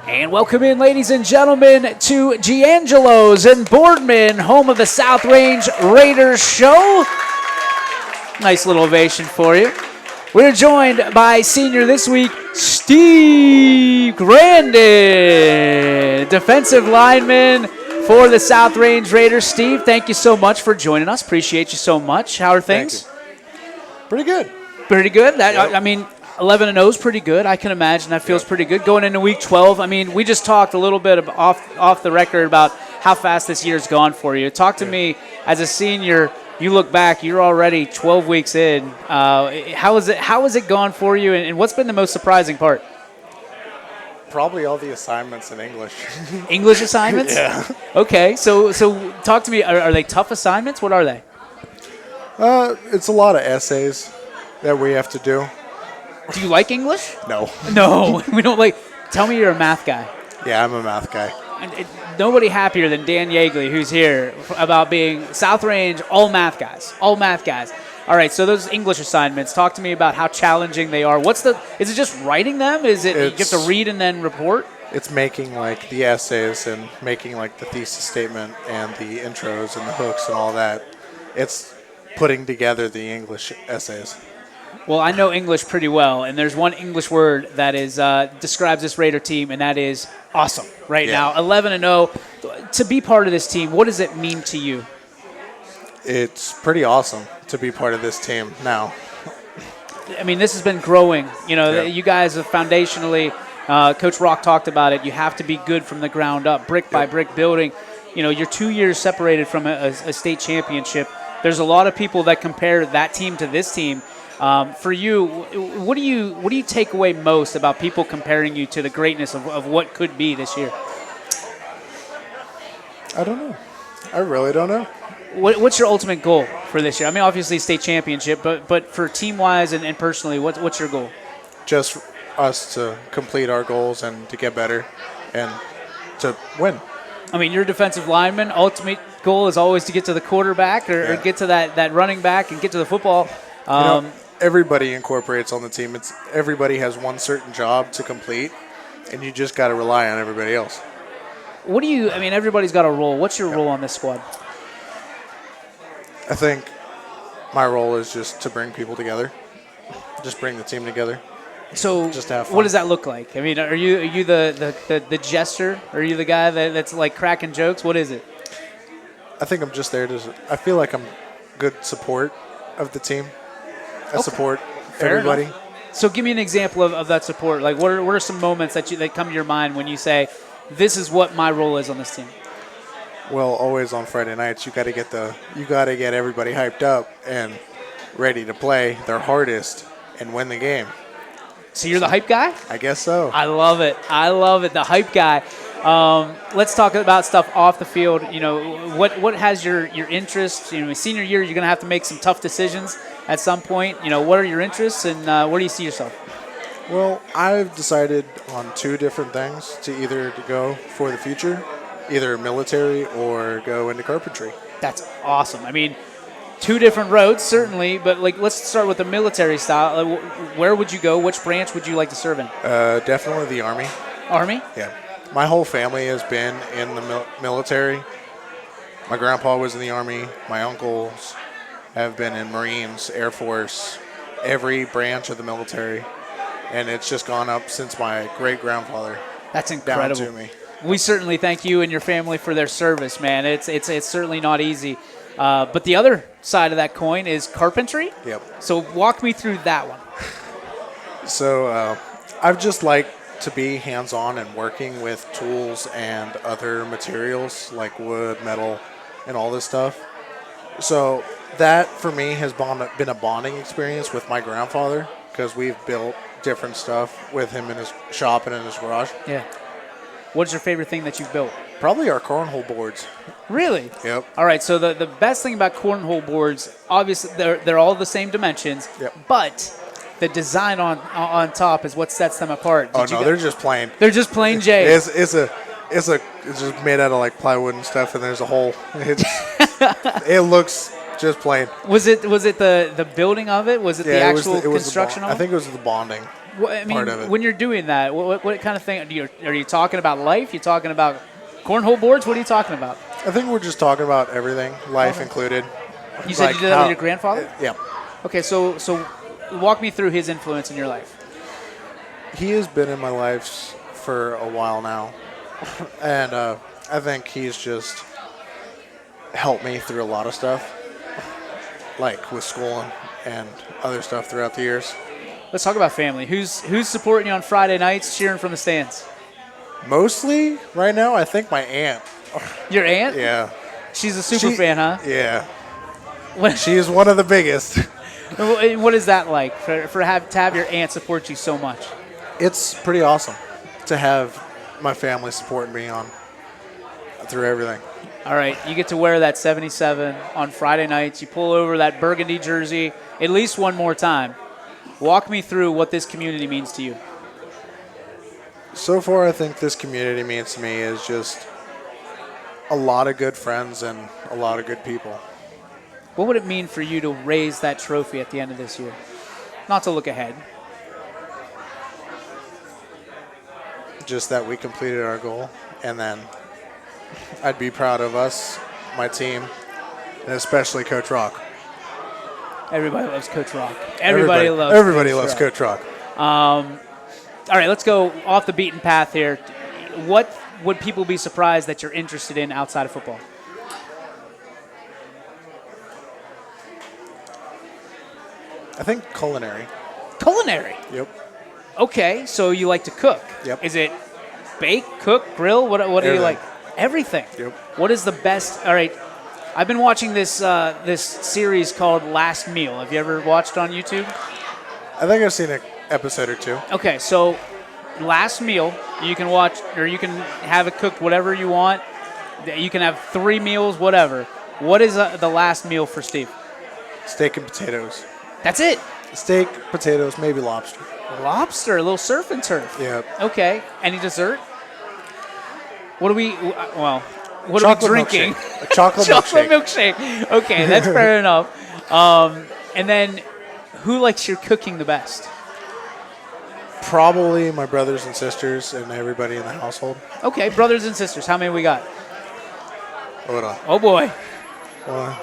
And welcome in, ladies and gentlemen, to Giangelo's in Boardman, home of the South Range Raiders show. Nice little ovation for you. We're joined by senior this week, Steve Grandon, defensive lineman for the South Range Raiders. Steve, thank you so much for joining us. Appreciate you so much. How are things? Pretty good. Pretty good? Yep. I mean, 11-0 is pretty good. I can imagine that feels pretty good. Going into week 12, I mean, we just talked a little bit off the record about how fast this year's gone for you. Talk to me as a senior. You look back, you're already 12 weeks in. How is it gone for you, and what's been the most surprising part? Probably all the assignments in English. English assignments? Yeah. Okay, so talk to me. Are they tough assignments? What are they? It's a lot of essays that we have to do. Do you like English? No. No, we don't like. Tell me you're a math guy. Yeah, I'm a math guy. Nobody happier than Dan Yeagley, who's here, about being South Range, all math guys. All math guys. All right, so those English assignments, talk to me about how challenging they are. Is it just writing them? Is it you have to read and then report? It's making like the essays and making like the thesis statement and the intros and the hooks and all that. It's putting together the English essays. Well, I know English pretty well, and there's one English word that is describes this Raider team, and that is awesome right now. 11-0. To be part of this team, what does it mean to you? It's pretty awesome to be part of this team now. I mean, this has been growing. You know, you guys have foundationally, Coach Rock talked about it, you have to be good from the ground up, brick by brick building. You know, you're 2 years separated from a state championship. There's a lot of people that compare that team to this team. For you, what do you take away most about people comparing you to the greatness of what could be this year? I don't know. I really don't know. What's your ultimate goal for this year? I mean, obviously state championship, but for team-wise and personally, what's your goal? Just us to complete our goals and to get better and to win. I mean, you're a defensive lineman. Ultimate goal is always to get to the quarterback or get to that running back and get to the football. Everybody incorporates on the team. Everybody has one certain job to complete, and you just got to rely on everybody else. Everybody's got a role. What's your role on this squad? I think my role is just to bring people together, just bring the team together. So just have fun. What does that look like? I mean, are you the jester? Are you the guy that's like cracking jokes? What is it? I think I'm just there I feel like I'm good support of the team. I support everybody. Enough. So give me an example of that support. Like what are some moments that come to your mind when you say, this is what my role is on this team? Well, always on Friday nights, you got to get everybody hyped up and ready to play their hardest and win the game. So you're the hype guy? I guess so. I love it. The hype guy. Let's talk about stuff off the field. You know, what has your interest? You know, senior year, you're going to have to make some tough decisions at some point. You know, what are your interests and where do you see yourself? Well, I've decided on two different things to go for the future, either military or go into carpentry. That's awesome. I mean, two different roads, certainly, but let's start with the military style. Where would you go? Which branch would you like to serve in? Definitely the Army. Army? Yeah. My whole family has been in the military. My grandpa was in the Army. My uncles have been in Marines, Air Force, every branch of the military. And it's just gone up since my great-grandfather. That's incredible. Down to me. We certainly thank you and your family for their service, man. It's certainly not easy. But the other side of that coin is carpentry. Yep. So walk me through that one. So I've just liked to be hands-on and working with tools and other materials like wood, metal, and all this stuff. So that, for me, has been a bonding experience with my grandfather because we've built different stuff with him in his shop and in his garage. Yeah. What's your favorite thing that you've built? Probably our cornhole boards. Really? Yep. All right, so the best thing about cornhole boards, obviously they're all the same dimensions, but the design on top is what sets them apart. They're just plain. They're just plain J's. It's just made out of like plywood and stuff, and there's a hole. It looks just plain. Was it the building of it? Was it the actual construction of it? I think it was the bonding. Well, I mean, part of it. when you're doing that, what kind of thing are you talking about? Life? You talking about cornhole boards? What are you talking about? I think we're just talking about everything, life included. You said you did that with your grandfather? Yeah. Okay, so walk me through his influence in your life. He has been in my life for a while now, and I think he's just helped me through a lot of stuff, like with school and other stuff throughout the years. Let's talk about family. Who's supporting you on Friday nights, cheering from the stands? Mostly right now, I think my aunt. Your aunt? Yeah. She's a super fan, huh? Yeah. What, She is one of the biggest. what is that like to have your aunt support you so much? It's pretty awesome to have my family supporting me through everything. All right, you get to wear that 77 on Friday nights. You pull over that burgundy jersey at least one more time. Walk me through what this community means to you. So far, I think this community means to me is just a lot of good friends and a lot of good people. What would it mean for you to raise that trophy at the end of this year? Not to look ahead. Just that we completed our goal, and then I'd be proud of us, my team, and especially Coach Rock. Everybody loves Coach Rock. Everybody loves Coach Rock. All right, let's go off the beaten path here. What would people be surprised that you're interested in outside of football? I think culinary. Culinary. Yep. Okay, so you like to cook. Yep. Is it bake, cook, grill? What do you Everything. like? Everything. Yep. What is the best? All right, I've been watching this this series called Last Meal. Have you ever watched on YouTube? I think I've seen an episode or two. Okay, so Last Meal, you can watch, or you can have it cooked whatever you want. You can have 3 meals, whatever. What is the last meal for Steve? Steak and potatoes. That's it. Steak, potatoes, maybe lobster. Lobster, a little surf and turf. Yep. Okay. Any dessert? What are we Chocolate drinking? milkshake. A chocolate Chocolate milkshake. milkshake. Okay, that's fair enough. And then, who likes your cooking the best? Probably my brothers and sisters and everybody in the household. Okay, brothers and sisters. How many we got? Hold on. Oh boy. 1,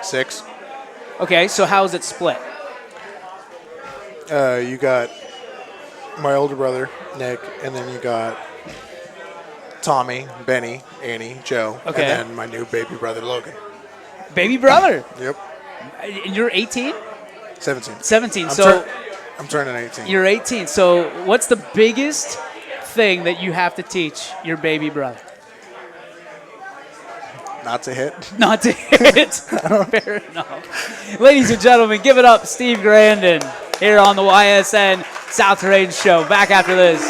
6. Okay, so how is it split? You got my older brother, Nick, and then you got Tommy, Benny, Annie, Joe, Okay. and then my new baby brother, Logan. Baby brother. Yep. And you're 18? 17. 17. I'm turning 18. You're 18. So what's the biggest thing that you have to teach your baby brother? Not to hit. Not to hit. Fair enough. Ladies and gentlemen, give it up, Steve Grandon, here on the YSN South Terrain Show. Back after this.